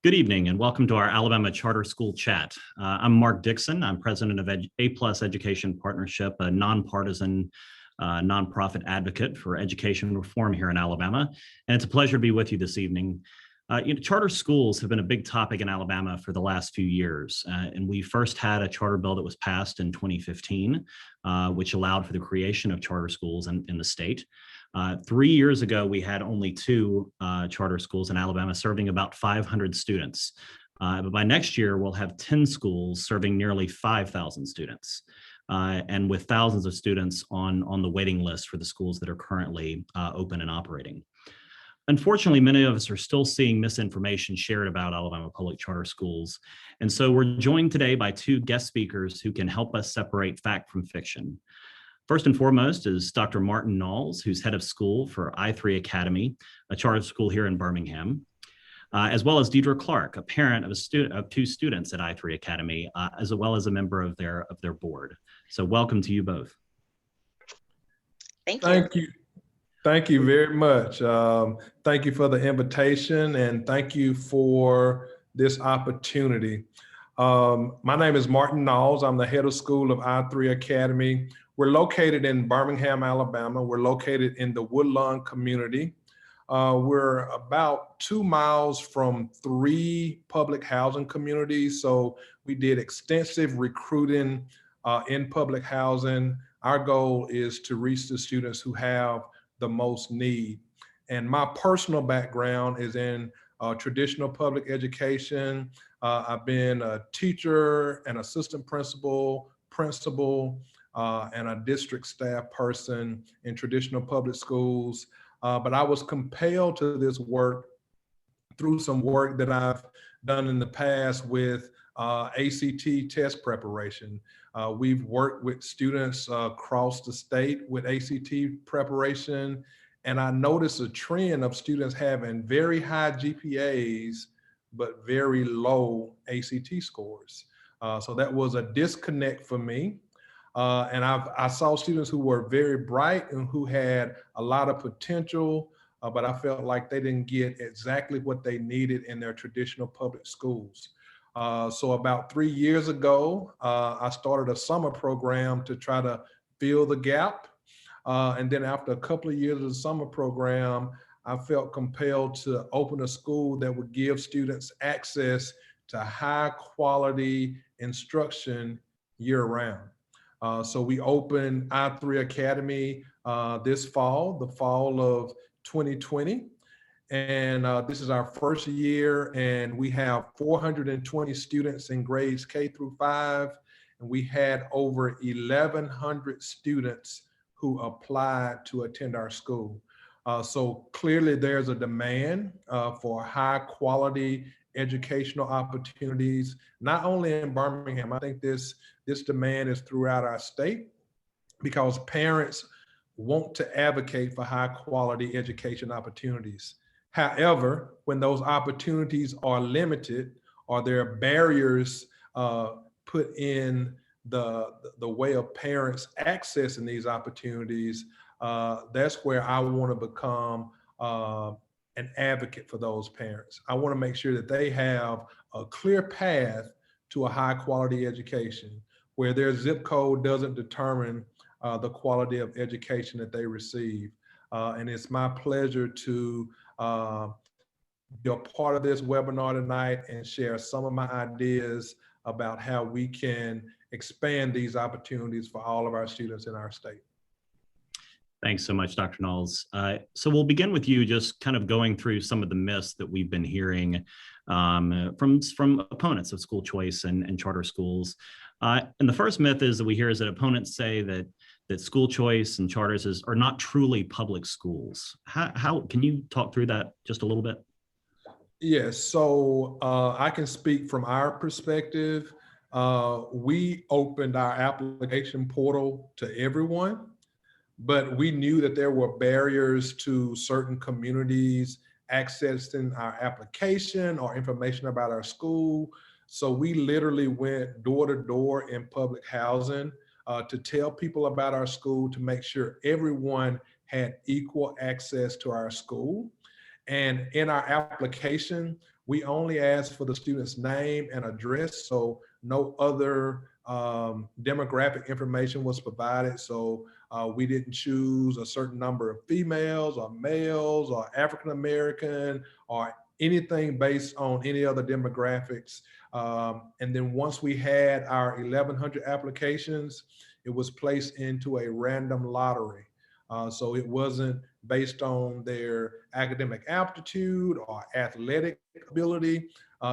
Good evening and welcome to our Alabama Charter School Chat. I'm Mark Dixon. I'm president of A+ Education Partnership, a nonpartisan nonprofit advocate for education reform here in Alabama. And it's a pleasure to be with you this evening. Charter schools have been a big topic in Alabama for the last few years. And we first had a charter bill that was passed in 2015, which allowed for the creation of charter schools in the state. 3 years ago, we had only two charter schools in Alabama serving about 500 students. But by next year, we'll have 10 schools serving nearly 5,000 students. And with thousands of students on the waiting list for the schools that are currently open and operating. Unfortunately, many of us are still seeing misinformation shared about Alabama public charter schools. And so we're joined today by two guest speakers who can help us separate fact from fiction. First and foremost is Dr. Martin Nalls, who's head of school for I3 Academy, a charter school here in Birmingham, as well as Deidre Clark, a parent of two students at I3 Academy, as well as a member of their board. So welcome to you both. Thank you. Thank you very much. Thank you for the invitation and thank you for this opportunity. My name is Martin Nalls. I'm the head of school of I3 Academy. We're located in Birmingham, Alabama. We're located in the Woodlawn community. We're about 2 miles from 3 public housing communities. So we did extensive recruiting in public housing. Our goal is to reach the students who have the most need. And my personal background is in traditional public education. I've been a teacher, an assistant principal, and a district staff person in traditional public schools. But I was compelled to this work through some work that I've done in the past with ACT test preparation. We've worked with students across the state with ACT preparation, and I noticed a trend of students having very high GPAs, but very low ACT scores. So that was a disconnect for me. And I saw students who were very bright and who had a lot of potential, but I felt like they didn't get exactly what they needed in their traditional public schools. So about 3 years ago, I started a summer program to try to fill the gap. And then after a couple of years of the summer program, I felt compelled to open a school that would give students access to high quality instruction year round. So we opened I3 Academy this fall, the fall of 2020. And this is our first year, and we have 420 students in grades K through 5. And we had over 1,100 students who applied to attend our school. So clearly there's a demand for high quality educational opportunities, not only in Birmingham. I think this demand is throughout our state because parents want to advocate for high quality education opportunities. However, when those opportunities are limited or there are barriers put in the way of parents accessing these opportunities, that's where I want to become an advocate for those parents. I want to make sure that they have a clear path to a high quality education where their zip code doesn't determine the quality of education that they receive. And it's my pleasure to be a part of this webinar tonight and share some of my ideas about how we can expand these opportunities for all of our students in our state. Thanks so much, Dr. Nalls. So we'll begin with you just kind of going through some of the myths that we've been hearing from opponents of school choice and charter schools. And the first myth is that we hear is that opponents say that school choice and charters are not truly public schools. How can you talk through that just a little bit? Yes, so I can speak from our perspective. We opened our application portal to everyone, but we knew that there were barriers to certain communities accessing our application or information about our school. So we literally went door to door in public housing to tell people about our school, to make sure everyone had equal access to our school. And in our application, we only asked for the student's name and address, so no other demographic information was provided. So we didn't choose a certain number of females or males or African American or anything based on any other demographics. And then once we had our 1,100 applications, it was placed into a random lottery. So it wasn't based on their academic aptitude or athletic ability.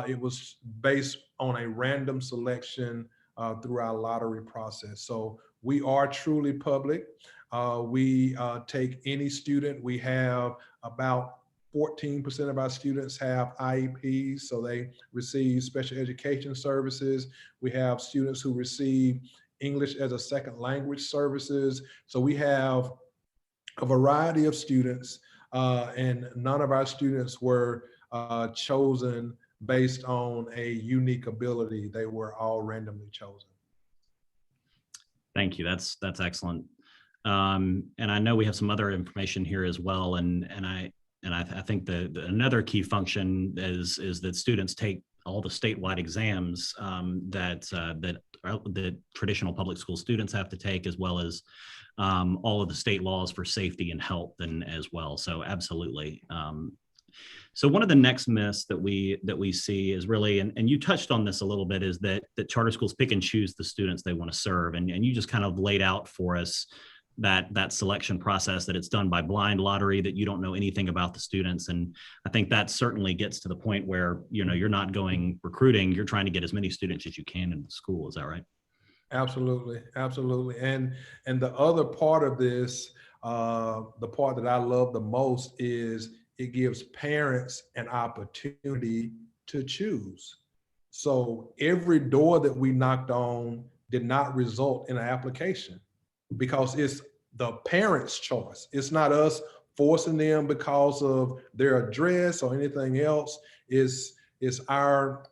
It was based on a random selection through our lottery process. So we are truly public. We take any student. We have about 14% of our students have IEPs, so they receive special education services. We have students who receive English as a second language services. So we have a variety of students, and none of our students were chosen based on a unique ability. They were all randomly chosen. Thank you. That's excellent. And I know we have some other information here as well. And I think another key function is that students take all the statewide exams that traditional public school students have to take, as well as all of the state laws for safety and health and as well. So absolutely. So one of the next myths that we see is really, and you touched on this a little bit, is that charter schools pick and choose the students they want to serve. And you just kind of laid out for us that selection process, that it's done by blind lottery, that you don't know anything about the students. And I think that certainly gets to the point where, you're not going recruiting, you're trying to get as many students as you can in school. Is that right? Absolutely, absolutely. And the other part of this, the part that I love the most, is it gives parents an opportunity to choose. So every door that we knocked on did not result in an application, because it's the parents' choice. It's not us forcing them because of their address or anything else. It's our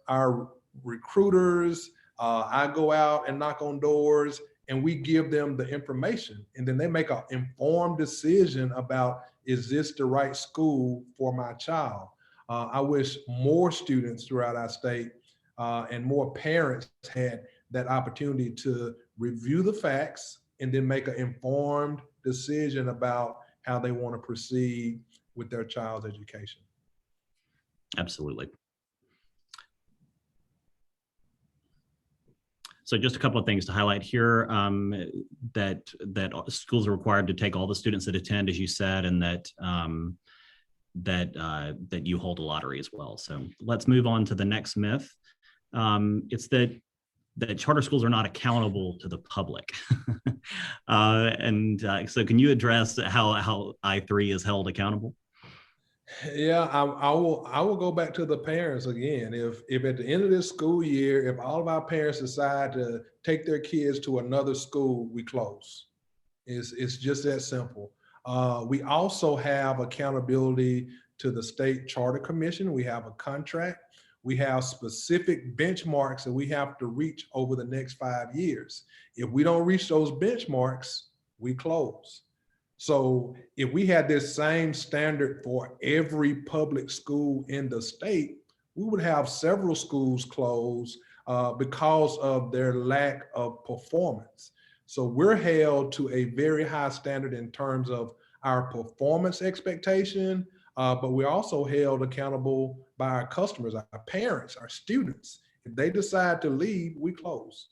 recruiters. I go out and knock on doors, and we give them the information, and then they make an informed decision about, is this the right school for my child? I wish more students throughout our state and more parents had that opportunity to review the facts and then make an informed decision about how they want to proceed with their child's education. Absolutely. So just a couple of things to highlight here, that schools are required to take all the students that attend, as you said, and that you hold a lottery as well. So let's move on to the next myth. It's that charter schools are not accountable to the public. So can you address how I3 is held accountable? Yeah, I will go back to the parents again. If at the end of this school year, if all of our parents decide to take their kids to another school, we close. It's just that simple. We also have accountability to the state charter commission. We have a contract. We have specific benchmarks that we have to reach over the next 5 years. If we don't reach those benchmarks, we close. So if we had this same standard for every public school in the state, we would have several schools close because of their lack of performance. So we're held to a very high standard in terms of our performance expectation, but we're also held accountable by our customers, our parents, our students. If they decide to leave, we close.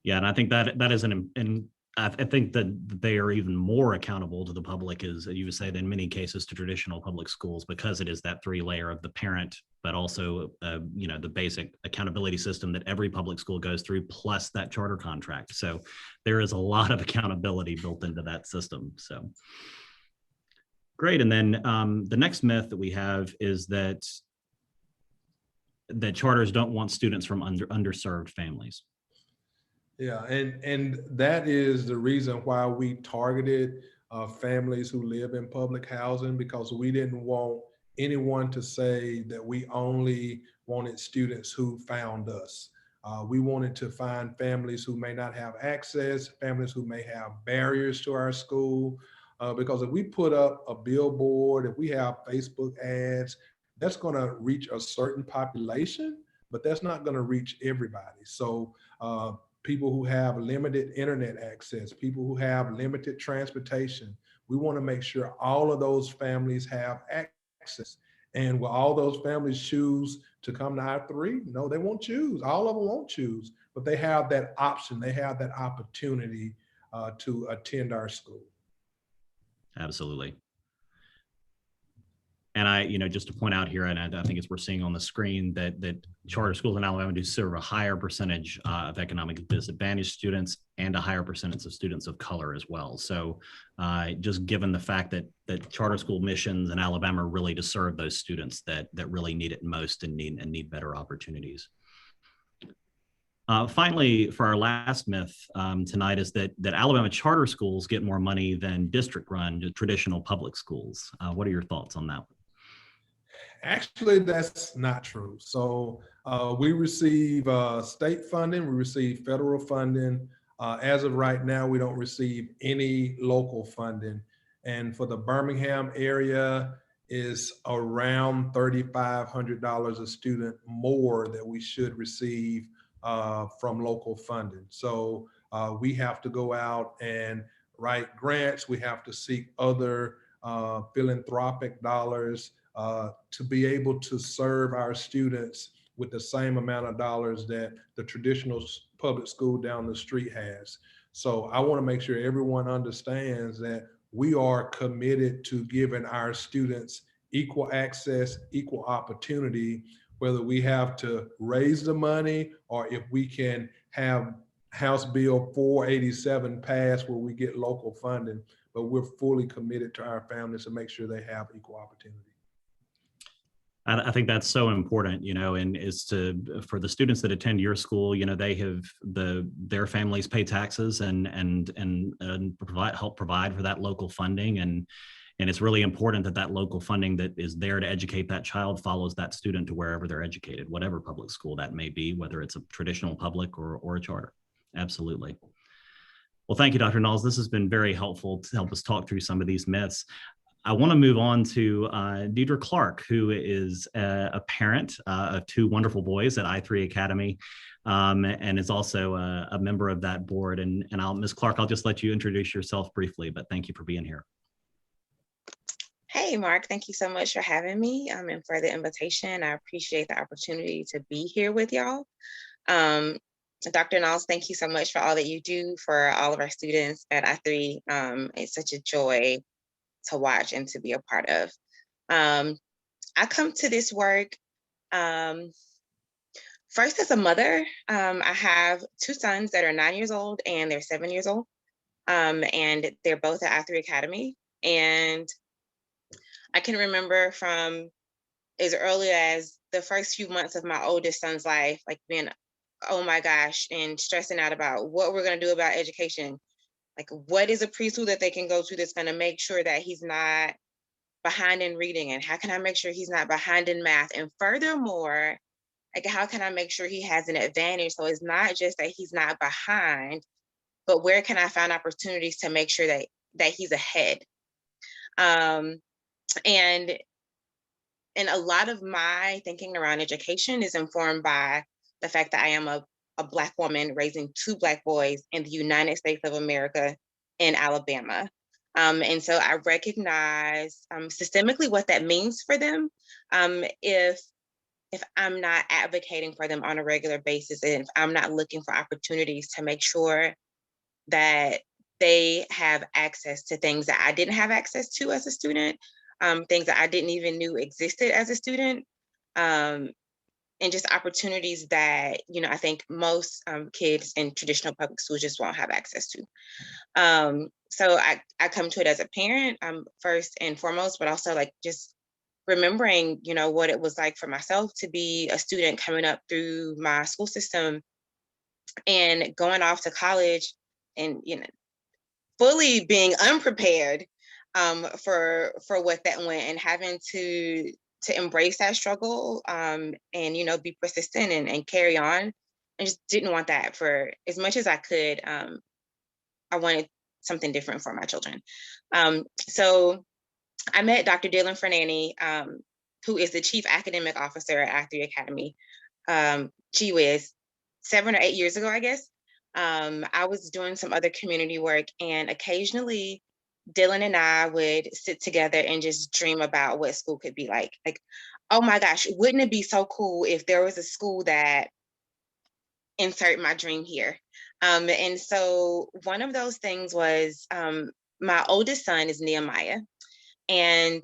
Yeah, and I think that is I think that they are even more accountable to the public, as you would say, in many cases to traditional public schools, because it is that 3-layer of the parent, but also, the basic accountability system that every public school goes through, plus that charter contract. So there is a lot of accountability built into that system. So great. And then the next myth that we have is that charters don't want students from underserved families. Yeah, and that is the reason why we targeted families who live in public housing, because we didn't want anyone to say that we only wanted students who found us. We wanted to find families who may not have access, families who may have barriers to our school, Because if we put up a billboard, if we have Facebook ads, that's going to reach a certain population, but that's not going to reach everybody. So people who have limited internet access, people who have limited transportation, we want to make sure all of those families have access. And will all those families choose to come to I3? No, they won't choose. All of them won't choose, but they have that option. They have that opportunity to attend our school. Absolutely. And I, just to point out here, and I think it's we're seeing on the screen that charter schools in Alabama do serve a higher percentage of economic disadvantaged students and a higher percentage of students of color as well. So just given the fact that charter school missions in Alabama are really to serve those students that really need it most and need better opportunities. Finally, for our last myth tonight is that Alabama charter schools get more money than district-run traditional public schools. What are your thoughts on that? Actually, that's not true. So we receive state funding, we receive federal funding. As of right now, we don't receive any local funding. And for the Birmingham area, is around $3,500 a student more that we should receive from local funding. So we have to go out and write grants. We have to seek other philanthropic dollars to be able to serve our students with the same amount of dollars that the traditional public school down the street has. So I want to make sure everyone understands that we are committed to giving our students equal access, equal opportunity, whether we have to raise the money or if we can have House Bill 487 passed where we get local funding, but we're fully committed to our families to make sure they have equal opportunity. I think that's so important, and is for the students that attend your school, they have their families pay taxes and help provide for that local funding. And it's really important that local funding that is there to educate that child follows that student to wherever they're educated, whatever public school that may be, whether it's a traditional public or a charter. Absolutely. Well, thank you, Dr. Nalls. This has been very helpful to help us talk through some of these myths. I want to move on to Deidre Clark, who is a parent of two wonderful boys at I3 Academy, and is also a member of that board. And Ms. Clark, I'll just let you introduce yourself briefly, but thank you for being here. Hey, Mark, thank you so much for having me and for the invitation. I appreciate the opportunity to be here with y'all. Dr. Nalls, thank you so much for all that you do for all of our students at I3. It's such a joy to watch and to be a part of. I come to this work first as a mother. I have two sons that are 9 years old and they're 7 years old. And they're both at I3 Academy. And I can remember from as early as the first few months of my oldest son's life, like being, oh my gosh, and stressing out about what we're going to do about education. Like, what is a preschool that they can go to that's going to make sure that he's not behind in reading? And how can I make sure he's not behind in math? And furthermore, like, how can I make sure he has an advantage? So it's not just that he's not behind, but where can I find opportunities to make sure that he's ahead? And a lot of my thinking around education is informed by the fact that I am a Black woman raising two Black boys in the United States of America in Alabama. And so I recognize systemically what that means for them if I'm not advocating for them on a regular basis, and if I'm not looking for opportunities to make sure that they have access to things that I didn't have access to as a student, things that I didn't even knew existed as a student. And just opportunities that, I think most kids in traditional public schools just won't have access to. So I come to it as a parent first and foremost, but also like just remembering, what it was like for myself to be a student coming up through my school system and going off to college and, fully being unprepared for what that went, and having to embrace that struggle and be persistent and carry on. I just didn't want that for as much as I could. I wanted something different for my children. So I met Dr. Dylan Fernanny, who is the Chief Academic Officer at Act3 Academy. Gee whiz, 7 or 8 years ago, I guess. I was doing some other community work, and occasionally Dylan and I would sit together and just dream about what school could be like. Like, oh my gosh, wouldn't it be so cool if there was a school that insert my dream here? And so one of those things was my oldest son is Nehemiah. And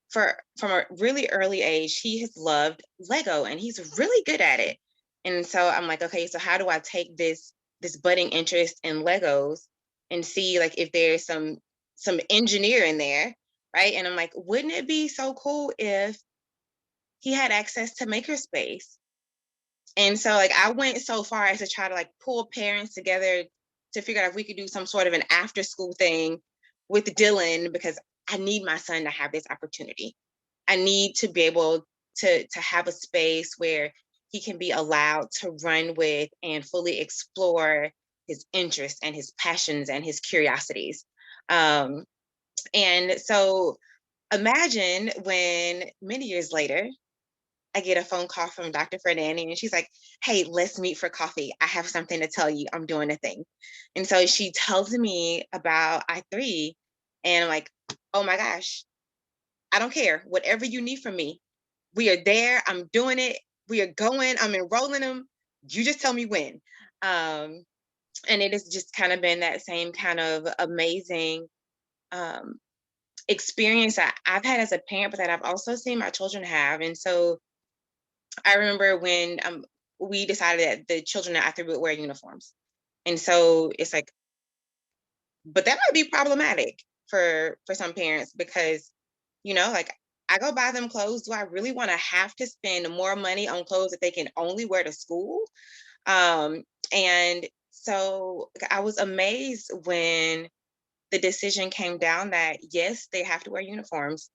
from a really early age, he has loved Lego and he's really good at it. And so I'm like, okay, so how do I take this budding interest in Legos and see like if there's some engineer in there, right? And I'm like, wouldn't it be so cool if he had access to makerspace? And so like I went so far as to try to like pull parents together to figure out if we could do some sort of an after school thing with Dylan, because I need my son to have this opportunity. I need to be able to have a space where he can be allowed to run with and fully explore his interests and his passions and his curiosities. And so imagine when many years later, I get a phone call from Dr. Fernandy and she's like, hey, let's meet for coffee. I have something to tell you. I'm doing a thing. And so she tells me about I3, and I'm like, oh my gosh, I don't care. Whatever you need from me, we are there. I'm doing it. We are going. I'm enrolling them. You just tell me when. And it has just kind of been that same kind of amazing experience that I've had as a parent, but that I've also seen my children have. And so I remember when we decided that the children at I3 would wear uniforms. And so it's like, but that might be problematic for some parents because, you know, like I go buy them clothes. Do I really want to have to spend more money on clothes that they can only wear to school? And so I was amazed when the decision came down that yes, they have to wear uniforms.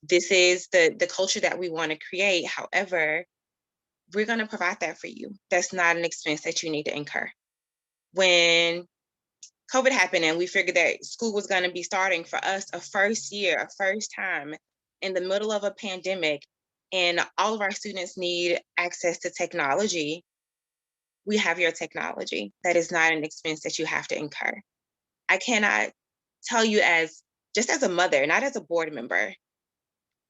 This is the culture that we want to create. However, we're going to provide that for you. That's not an expense that you need to incur. When COVID happened and we figured that school was going to be starting for us a first year, a first time in the middle of a pandemic, and all of our students need access to technology, we have your technology. That is not an expense that you have to incur. I cannot tell you just as a mother, not as a board member,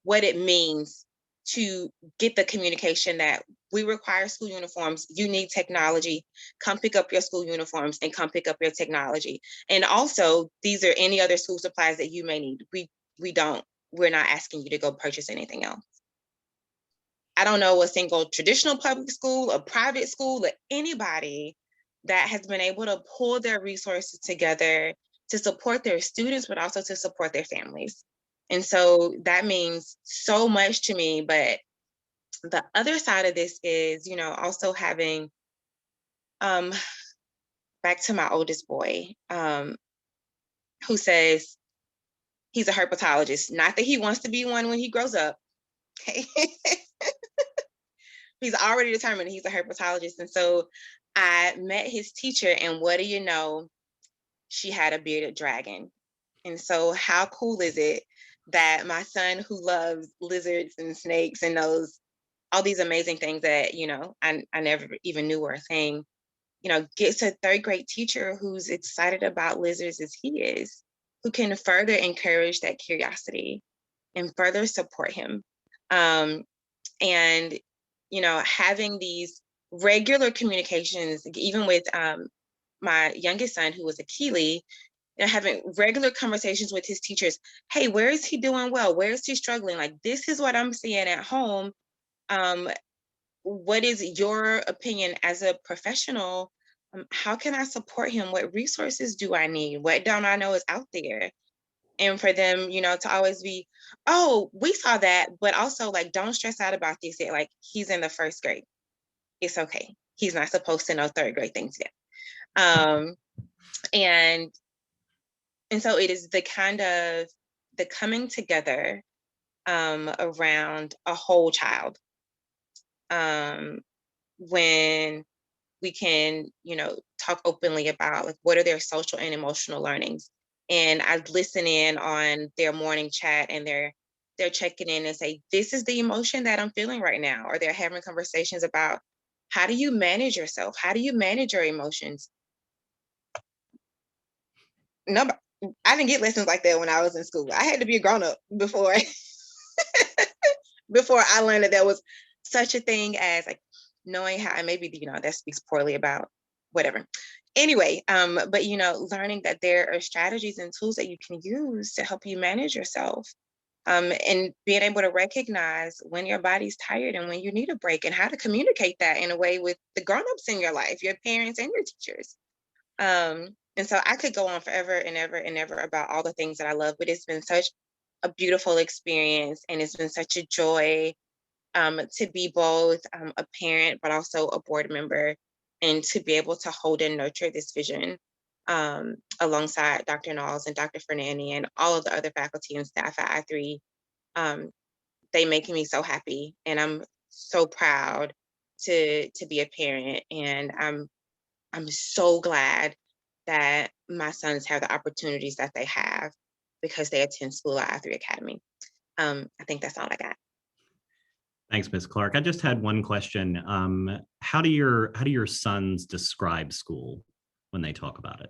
what it means to get the communication that we require school uniforms, you need technology, come pick up your school uniforms and come pick up your technology. And also, these are any other school supplies that you may need. We're not asking you to go purchase anything else. I don't know a single traditional public school, a private school, or anybody that has been able to pull their resources together to support their students, but also to support their families. And so that means so much to me. But the other side of this is, also having, back to my oldest boy, who says he's a herpetologist. Not that he wants to be one when he grows up. Okay. He's already determined he's a herpetologist. And so I met his teacher, and what do you know? She had a bearded dragon. And so how cool is it that my son, who loves lizards and snakes and knows all these amazing things that, I never even knew were a thing, gets a third grade teacher who's excited about lizards as he is, who can further encourage that curiosity and further support him. And, having these regular communications, even with my youngest son, who was a Keeley, having regular conversations with his teachers. Hey, where is he doing well? Where is he struggling? Like, this is what I'm seeing at home. What is your opinion as a professional? How can I support him? What resources do I need? What don't I know is out there? And for them, to always be, oh, we saw that, but also like, don't stress out about this yet. Like, he's in the first grade. It's okay. He's not supposed to know third grade things yet. And so it is the kind of the coming together around a whole child, when we can, talk openly about like what are their social and emotional learnings. And I listen in on their morning chat, and they're checking in and say, this is the emotion that I'm feeling right now. Or they're having conversations about, how do you manage yourself? How do you manage your emotions? No, I didn't get lessons like that when I was in school. I had to be a grown up before before I learned that there was such a thing as like knowing how, and maybe, that speaks poorly about whatever. Anyway, but learning that there are strategies and tools that you can use to help you manage yourself. And being able to recognize when your body's tired and when you need a break, and how to communicate that in a way with the grown-ups in your life, your parents and your teachers. And so I could go on forever and ever and ever about all the things that I love, but it's been such a beautiful experience, and it's been such a joy to be both a parent, but also a board member, and to be able to hold and nurture this vision alongside Dr. Nalls and Dr. Fernani and all of the other faculty and staff at I3. They make me so happy, and I'm so proud to be a parent, and I'm so glad that my sons have the opportunities that they have because they attend school at I3 Academy. I think that's all I got. Thanks, Ms. Clark. I just had one question. How do your sons describe school when they talk about it?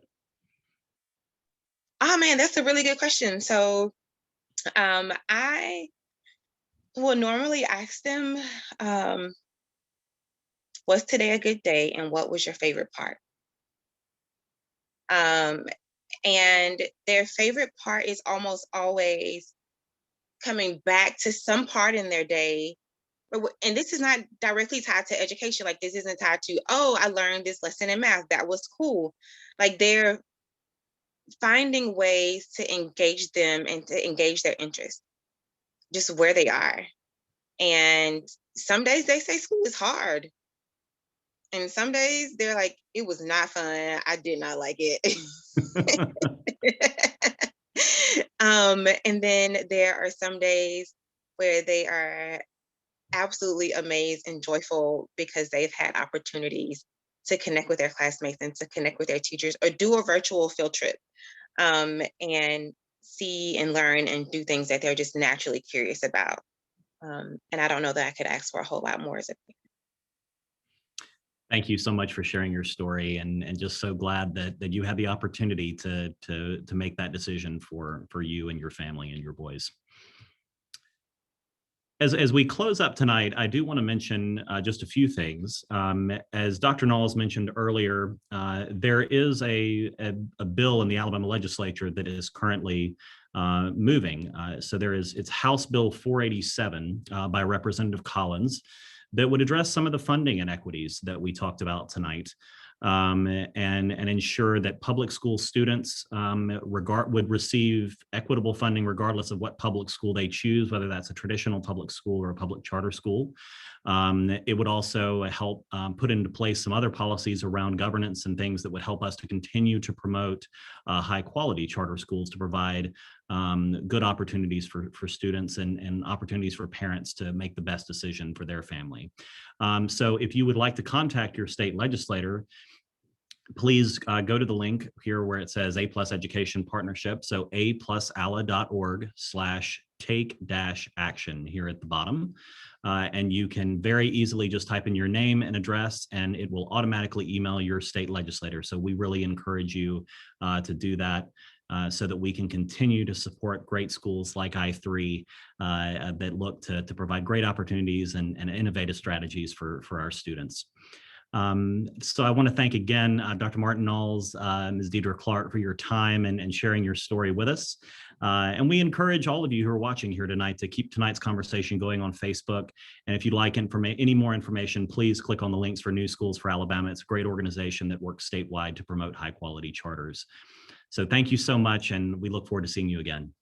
Oh man, that's a really good question. So I will normally ask them, was today a good day, and what was your favorite part? And their favorite part is almost always coming back to some part in their day. And this is not directly tied to education. Like, this isn't tied to, oh, I learned this lesson in math, that was cool. Like, they're finding ways to engage them and to engage their interest, just where they are. And some days they say school is hard. And some days they're like, it was not fun. I did not like it. And then there are some days where they are absolutely amazed and joyful because they've had opportunities to connect with their classmates and to connect with their teachers, or do a virtual field trip, and see and learn and do things that they're just naturally curious about. And I don't know that I could ask for a whole lot more as a parent. Thank you so much for sharing your story, and just so glad that you had the opportunity to make that decision for you and your family and your boys. As we close up tonight, I do want to mention just a few things. As Dr. Nalls mentioned earlier, there is a bill in the Alabama legislature that is currently moving. So it's House Bill 487 by Representative Collins, that would address some of the funding inequities that we talked about tonight, and ensure that public school students would receive equitable funding regardless of what public school they choose, whether that's a traditional public school or a public charter school. It would also help put into place some other policies around governance and things that would help us to continue to promote high quality charter schools, to provide good opportunities for students and opportunities for parents to make the best decision for their family. So if you would like to contact your state legislator, please go to the link here where it says A+ Education Partnership. So aplusala.org/take-action here at the bottom. And you can very easily just type in your name and address, and it will automatically email your state legislator. So we really encourage you to do that, so that we can continue to support great schools like I3 that look to provide great opportunities and innovative strategies for our students. So I want to thank again Dr. Martin Nalls, Ms. Deidre Clark, for your time and sharing your story with us. And we encourage all of you who are watching here tonight to keep tonight's conversation going on Facebook. And if you'd like any more information, please click on the links for New Schools for Alabama. It's a great organization that works statewide to promote high quality charters. So thank you so much, and we look forward to seeing you again.